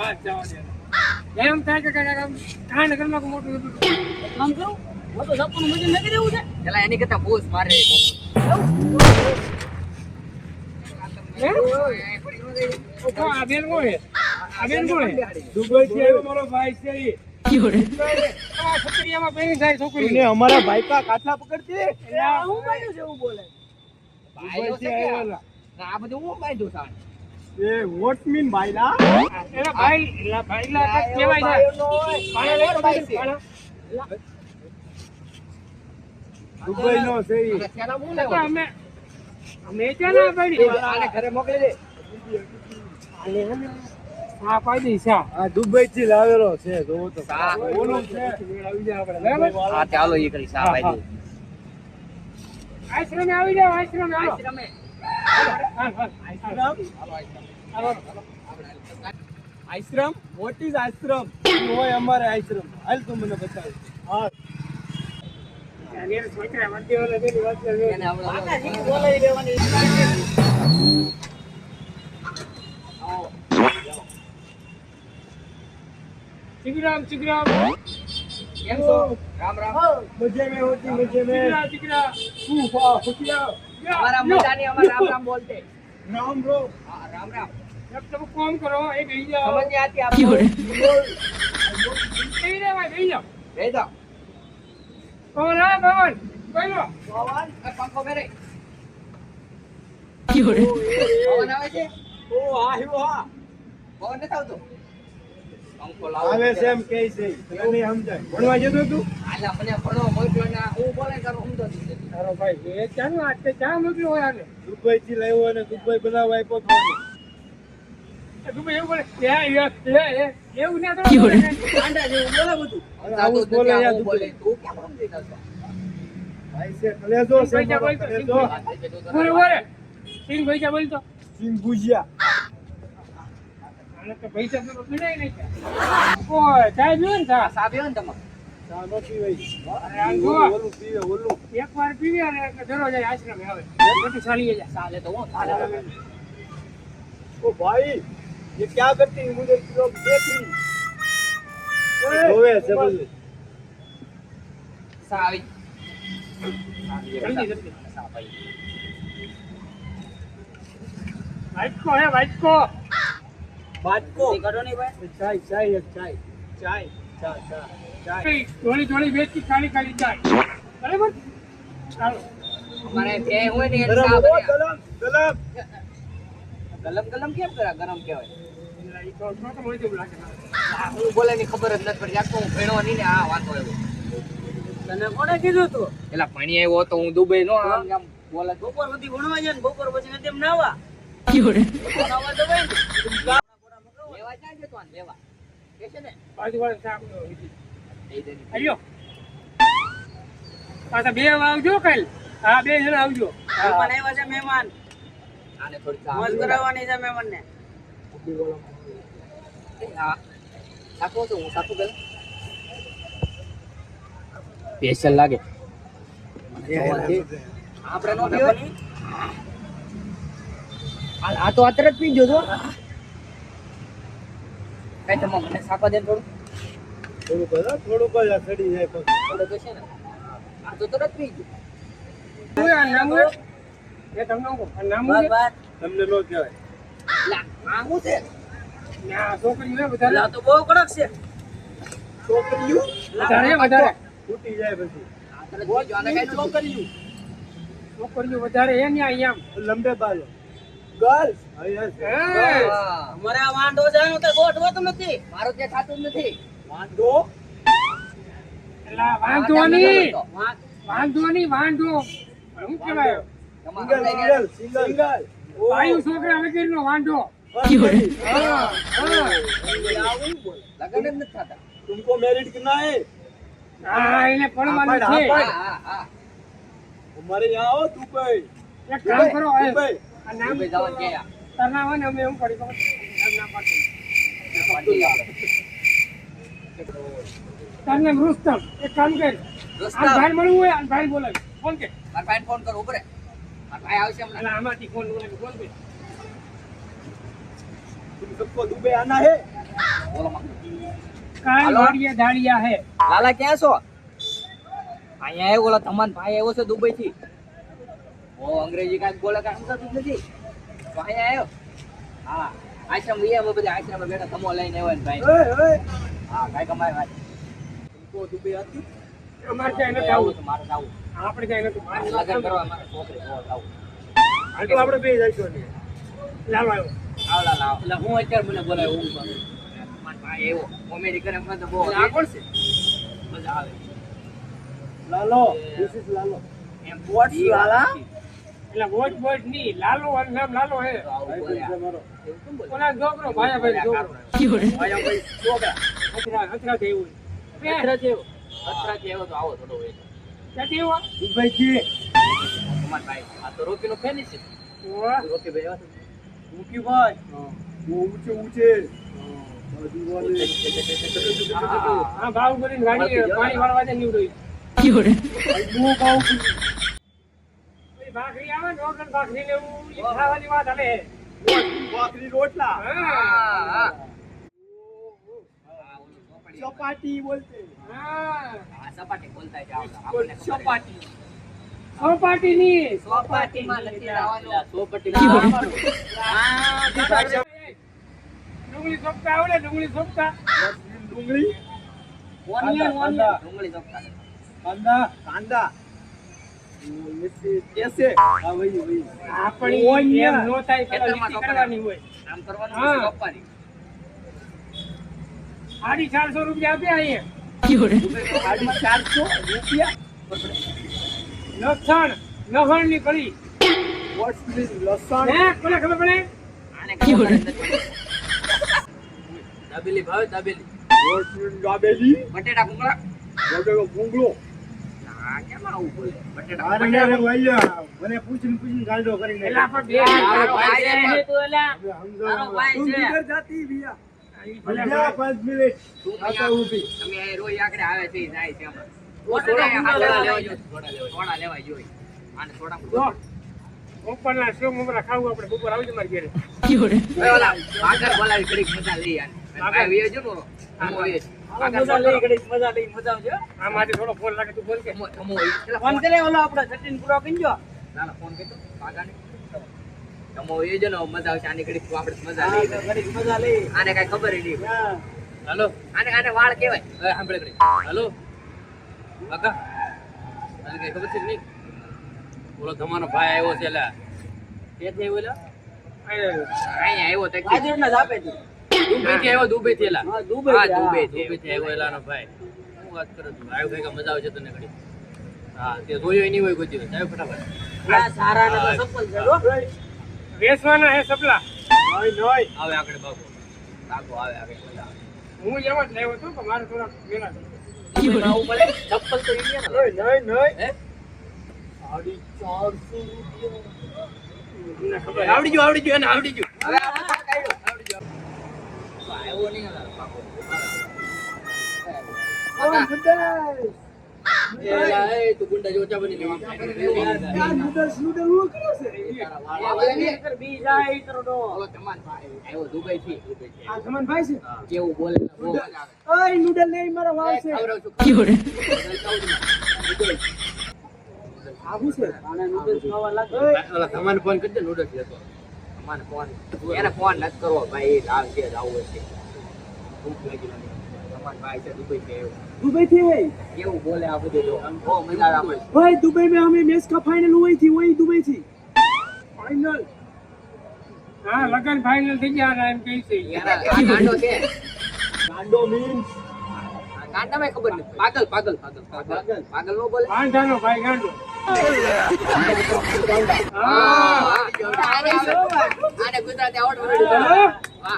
વાત જવા દે. એમ થાય કે કાંઈ ઘરમાં મોટું કામ કરું હું તો સપનું મજૂર નથી દેવું છે પેલા એની કરતા બોસ મારે આ બેન કોણ છે? આ બેન કોણ છે? દુબઈ થી આવ્યો મારો ભાઈ છે ઈ. આ છોકરીયામાં પહેરી જાય છોકરી. ને અમારા ભાઈ કા કાઠલા પકડતી હું બાયું છે એવું બોલે ભાઈઓ છે કે આ બધું હું બાંધ્યું સાણ એ વોટ મીન ભાઈ ના એના ભાઈ કહેવાય છે. પાણા લઈ ભાઈ છે. દુબઈ નો છે ઈ. અને ત્યાંના હું તો લેવા અમે ક્યાં ના પાડી? આને ઘરે મોકલી દે હા પાડી દઈશ હા. આ દુબઈ થી લાવેલો છે જોવો તો સા. ઓલું છે આવી જાય આપણે બરાબર હા ચાલો એ કરી સા ભાઈ આશ્રમે આવી જાવ આશ્રમે આવો. આશ્રમે હાલ, હાલ. આશ્રમ વોટ ઇઝ આશ્રમ શું હોય અમારે આશ્રમ હાલ તું મને બતાવ હા અને છોકરા વચ્ચે ઓલા બેની વચ્ચે જો. એને આપણે કાકાજી બોલાવી દેવાની ચીકરામ ચીકરામ કેમ છો રામ રામ મજે મે હોતી મજે મે ચીકરા શું ફા ફુટિયા અમારા મજાની અમાર રામ રામ બોલતે રામ બ્રો હા રામ રામ એક તમે કોમ કરો એક ગઈ જાઓ. સમજ આતી આપકો ગઈ જાઓ ગઈ જાઓ. દે દો કોણ હા ભવન બોલો. પવન આ પંખો મેરે પવન આવે છે ઓ આહ્યો હા પવન નથી આવતો પંખો લાવો આવે છે એમ કે છે તને સમજાય ભણવા જતો તું આલા મને ભણો મોકલો ને હું બોલે કરું હું તો તારો ભાઈ એ ચાનો આટલે ચા મોકલ્યો હોય આને. દુબઈ થી લાવ્યો અને દુબઈ બનાવવા આપ્યો તો તું એવું બોલે એવું ના તો આંડા જેવું બોલે બધું આવું બોલે યાર હું દુબઈ બોલે તું કેમ સમજી નતો ભાઈ છે કલેજો છે મારો કલેજો બોલે બોલે સિંગ ભાઈ જા બોલતો સિંગ ભુજિયા આને તો પૈસા તો પીડાય નહીં. કોઈ ચાય પીવો ને ચા. સાબ્યો ને તમે ચા નો પીવાય અરે આમ જો ઓલું પીવે ઓલું એકવાર પીવે અને દરરોજ આશ્રમે આવે બધું ચાલી જાય. સાલે તો હું સાલે ओ भाई ये क्या करती है मुझे लोग देख रही होवे जबल સાવી જલ્દી જલ્દી સા ભાઈ વાઇટકો હે વાઇટકો. बात को કરો નહીં ભાઈ चाय चाय एक चाय चाय चाय चाय चाय થોડી થોડી વેચી ખાલી ખાલી જાય બરાબર. ચાલો અમારે જે હોય ને એ गरम સા हो બને गरम गरम ગલમ ગલમ કેમ કરે ગરમ કહેવાય એ તો છોટો હોય તેવું લાગે. આ હું બોલે ની ખબર જ નથી પડી આખો હું ભણ્યો નહીં ને આ વાતો આવ્યો તને કોણે કીધું તું પેલા ભણી આવ્યો તો હું દુબઈ નો આમ આમ બોલે બપોર સુધી ભણવા જાય ને બપોર પછી તેમ નાવા નાવા તો ભાઈ લેવા ક્યાં જતો આને લેવા કે છે ને બાજુવાળા સાહેબ દઈ દે આવ્યો પાછા બે આવજો કાલ. હા 2 જણા આવજો. મહેમાન આવ્યા છે મહેમાન આને થોડી ચા મોજ કરાવવાની છે મહેમાન ને હા સાકો તો હું સાકો પેલા સ્પેશિયલ લાગે આપણે નો પીવો આ તો અત્યારે જ પીજો છો કઈ તમે મને સાકો દે થોડું થોડું કઈ સડી જાય પછી થોડું તો છે ને આ તો તરત પીજો શું આ નામ છે? એ તમને કહું આ નામ બસ છે? બસ તમને નો કહેવાય લા આ હું છે ના છોકરી છે વધારે લા તો બહુ કડક છે છોકરીઓ વધારે તૂટી જાય પછી આ તરત પીજો આને કઈ નો છોકરીઓ છોકરીઓ વધારે એ ન્યા અહીંયા લંબે બાલો ગર્લ્સ યસ અમારે આ વાંઢો છે ને તો ગોઠવતો નથી મારું ત્યાં થાતું જ નથી વાંડો એલા વાંધોની વાં- વાંધોની વાંધો શું કહેવાય સિંગલ સિંગલ સિંગલ વાયુ છોકરા વગેરેનો વાંધો. હા હા આવું બોલ લગન જ નથી થતા तुमको मैरिड करना है હા એને પડવાનું છે. હા, હા હા હા हमारे यहाँ आओ दुबई એક કામ કરો આ दुबई નામ દુબઈ જવાનું કે યાર તારું નામ હોય ને અમે એમ કરી નામ ના પાડીએ. તારું નામ રુસ્તમ. એક કામ કર રુસ્તમ. આ ભાઈ મળવું હોય આ ભાઈ બોલાવી ફોન કે મારા ભાઈને ફોન કરો ઉપર મારા ભાઈ આવશે હમણાં એટલે આમાંથી ફોન બોલાવી ફોન કે तुम सबको दुबई आना है બોલો માં. કાલ હાલો. વાડિયા ધાડિયા હે લાલા ક્યાં છો? અહીંયા આવ્યો ઓલો ધમાન ભાઈ આવ્યો છે દુબઈ થી. ઓ અંગ્રેજી કાંઈક બોલે કાંઈ સમજાતું જ નથી. તો અહીંયા આવ્યો. હા આશ્રમ ગયા બધા આશ્રમ બેઠા ધમો લઈને આવ્યો ને ભાઈ. હા કાંઈ કમાય ભાઈ. તો દુબઈ હતી અમારે ત્યાં નથી આવું આવું તો મારે જાવું. આપણે ત્યાં નથી લગ્ન કરવા મારે છોકરી જોવા જાવું. એટલે આપણે બે જઈશું ને લાલો આવ્યો આવ લાલા એટલે હું અત્યારે મને બોલાવ્યો હું કરું. મારો ભાઈ આવ્યો અમેરિકન એમ તો બહુ આ કોણ છે મજા આવે. લાલો this is લાલો એમ બોટ લાલા એટલે વોચ વોચ ની લાલો અને નામ લાલો હે આવું બોલે. મારો એવું કેમ બોલે? ઓલા છોકરો ભાયાભાઈ છોકરો ભાઈ ભાઈ છોકરા હતરા જેવું અથડાથી આવ્યો તો આવો થોડો હોય. ક્યાંથી આવ્યો દુબઈ થી કુમાર ભાઈ આ તો રોકીનો ફેન છે. ઓહ, રોકી ભાઈ આવ્યો મૂકી ભાઈ બહુ ઊંચે ઊંચે દીવાલે હા ભાવ કરીને ગાડી પાણી વાળવા દે નીવડ્યું બહુ ભાવ ભાખરી આવે ને વગર ભાખરી લેવું ઈ ખાવાની વાત હાલે હે. ભાખરી રોટલા હા ચપાટી બોલતે હા આ સપાટી બોલતા છે આપણે ચપાટી ચોપાટી ની સપાટીમાં નથી લાવવાનું. સોપટી ડુંગળી સોપતા આવડે ડુંગળી સોપતા ડુંગળી ઓનિયન કાંદા. ડુંગળી સોપતા કાંદા કાંદા ऐसे हाँ वही वही આપણી એમ નો થાય પેલા ખેતરમાં લીટી કરવાની હોય આમ કરવાનું હા. પછી સોપવાની. 450 રૂપિયા આપ્યા અહીંયા 450 रुपया લસણ લસણ ની કળી व्हाट्स दिस लसन હે કોને ખબર પડે આને ખબર નથી. દાબેલી ભાવે દાબેલી व्हाट्स दिस दाबेली બટેટા ભૂંગળા. वगैरह भूंगलो આ કેમ આવું બોલે? બટેટા अरे यार भैया मैंने पूछन गांडो કરીને એલા પણ બે તારો ભાઈ છે ભલે તું એલા. हम તારો ભાઈ तुम છે. किधर जाती भैया ભલે. भैया 5 मिनट તું आता અહીંયા- हूँ भी તમે અહીં રોજ આકડે આવે છે જાય છે હમણાં. સોડા લેવા જોઈએ. સોડા લેવા જોઈએ. આને સોડા જો ઉપરના સેવ મમરા ખાવું આપણે બપોર આવી જ મારી ઘરે ઓય ઓલા ભાગર બોલાવી ઘડીક મજા લઈ આને. ભાઈ વિયો જો નો થમો વિયો છે. ભાગર મજા લઈ ઘડીક મજા લઈ મજા આવજો. આ માટે થોડો ફોન લાગે તું બોલ કે થમો ફોન કરે ઓલો આપણો સચિન પૂરો કીજો. ના ફોન કેતો ભાગાને થમો વિયો જો ને મજા આવશે આની ઘડીક આપણે મજા લઈ ઘડીક મજા લઈ. આને કાઈ ખબર ય નહીં. હાલો આને વાળ કહેવાય. હવે સાંભળે ઘડીક. હાલો કાકા આને કઈ ખબર છે કે નહીં? ઓલો તમારો ભાઈ આવ્યો છે એલા ક્યાંથી આવ્યો એલા? અહીંયા આવ્યો તો હાજરના જ આપે છે. દુબઈથી આવ્યો દુબઈથી એલા. હા દુબઈથી આવ્યો એલાનો ભાઈ. શું વાત કરો છો? આવ્યો ભાઈ મજા આવે છે તને ઘડી. હા તે જોયો નહીં હોય કોઈ દિવસ. આવ્યો ફટાફટ. આ સારા ને તો સફળ છે હો. વેચવાના હે સપલા नहीं नहीं આવે આગળ બાપુ. કાકો આવે આગળ મજા આવે. હું એમ જ લેવો છું પણ મારે થોડા વેલા છે. દુબઈમાં આવું પડે. ચપ્પલ તો ઇન્ડિયાના. नहीं नहीं હે? 450 रुपया તમને ખબર આવડી ગયું આવડી ગયું એને આવડી ગયું. હવે આપણે કાંઈક આવ્યો. આવડી ગયું. તો આવ્યો નહીં એલા પાકો. એલા એ તું ગુંડા જેવો ચા બની ગયો. यार नूडल्स नूडल वो करो से ઓલો ધમાન ભાઈ આવ્યો દુબઈથી. આ ધમન ભાઈ છે હા. કેવું બોલે ને બહુ મજા આવે. ओए नूडल नहीं मारा वाव से ખવડાવું છું. आबू से खाना नूडल्स खावा लागे ઓલા ધમાન ફોન કરજે નૂડલ્સ લેતો. ધમાન ફોન એને ફોન નથી કરવો ભાઈ આવશે જ આવું હશે. ભૂખ લાગી લાગે. ધમાન ભાઈ છે દુબઈથી આવ્યો. दुबई थी भाई કેવું બોલે આ બધું જો બહુ મજા આવે. भाई दुबई में हमें मैच का फाइनल हुई थी वही दुबई थी फाइनल હા લગન ફાઇનલ થઈ ગયા ને એમ કહે છે યાર આ ગાંડો છે. गांडो मीन्स આ ગાંડામાં ખબર નથી. પાગલ પાગલ પાગલ પાગલ પાગલ નો બોલે. ગાંધાનો ભાઈ ગાંડો આને ગુજરાતી આવડતું નથી. હા?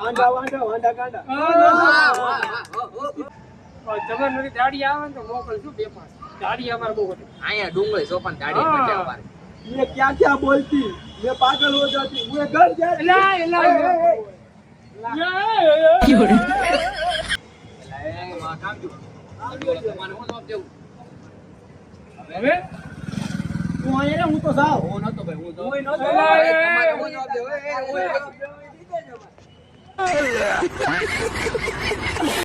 वांडा वांडा वांडा गांडा તમારે નથી દાડી આવે ને તો મોકલશું 2-5 દાડી અમારે બહુ હતી અહીંયા ડુંગળી સોપાન દાઢી હા. પચે અમારે. ये क्या क्या बोलती मैं पागल हो जाती मैं घर जाती એલા એલા એટલે એ માં કામ જો. તમારે હું જવાબ દેવું? હવે तू आया ना हूं तो साहब હું નતો ભાઈ હું ओए જવાબ. नो એલા, તમારે હું જવાબ દેવું? એ, એ, ઓય.